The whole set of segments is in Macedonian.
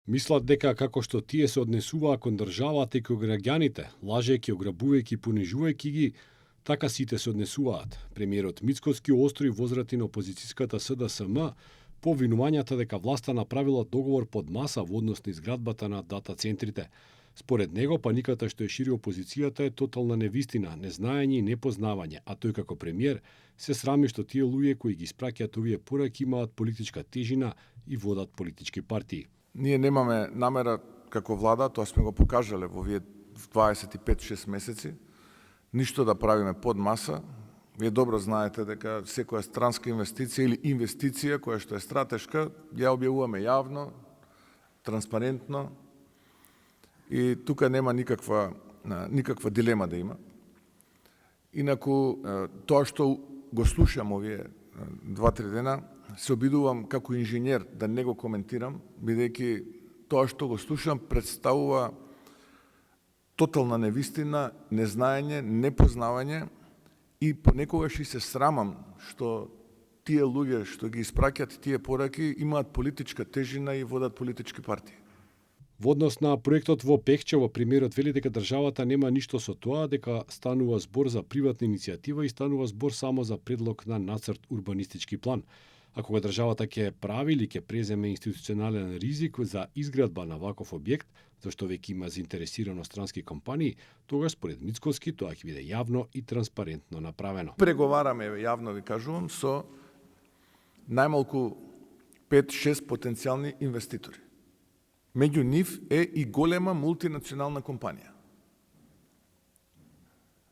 Мислат дека како што тие се однесуваа кон државата и кон граѓаните, лажејќи, ограбувајќи и понижувајќи ги, така сите се однесуваат. Премиерот Мицкоски остри возрати на опозицијската СДСМ по обвинувањата дека власта направила договор под маса во однос на изградбата на дата центрите. Според него, паниката што ја шири опозицијата е тотална невистина, незнаење и непознавање, а тој како премиер се срами што тие луѓе кои ги испраќаат овие пораки имаат политичка тежина и водат политички партии. Ние немаме намера како влада, тоа сме го покажале во овие 25-6 месеци, ништо да правиме под маса. Вие добро знаете дека секоја странска инвестиција или инвестиција која што е стратешка, ја објавуваме јавно, транспарентно и тука нема никаква дилема да има. Инаку, тоа што го слушам овие 2-3 дена, се обидувам како инженер да не го коментирам, бидејќи тоа што го слушам представува тотална невистина, незнаење, непознавање и понекогаш и се срамам што тие луѓе што ги испраќаат тие пораки имаат политичка тежина и водат политички партии. Во однос на проектот во Пехчево, премиерот вели дека државата нема ништо со тоа, дека станува збор за приватна иницијатива и станува збор само за предлог на нацрт урбанистички план. А кога државата ќе прави или ќе преземе институционален ризик за изградба на ваков објект, зашто веќе има заинтересирано странски компании, тогаш според Мицкоски тоа ќе биде јавно и транспарентно направено. Преговараме, јавно ви кажувам, со најмалку 5-6 потенцијални инвеститори. Меѓу нив е и голема мултинационална компанија.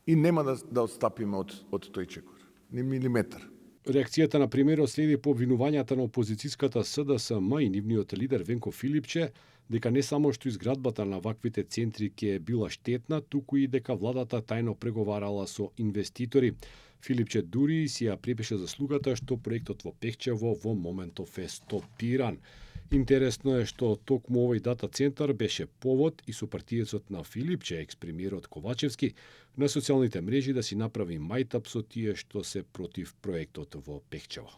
И нема да отстапиме од тој чекор, ни милиметар. Реакцијата на премиерот следи по обвинувањата на опозицијската СДСМ и нивниот лидер Венко Филипче дека не само што изградбата на ваквите центри ќе била штетна, туку и дека владата тајно преговарала со инвеститори. Филипче дури си ја припише заслугата што проектот во Пехчево во моментов е стопиран. Интересно е што токму овој дата центар беше повод и сопартиецот на Филипче, екс-премиерот Ковачевски, на социјалните мрежи да си направи мајтап со тие што се против проектот во Пехчево.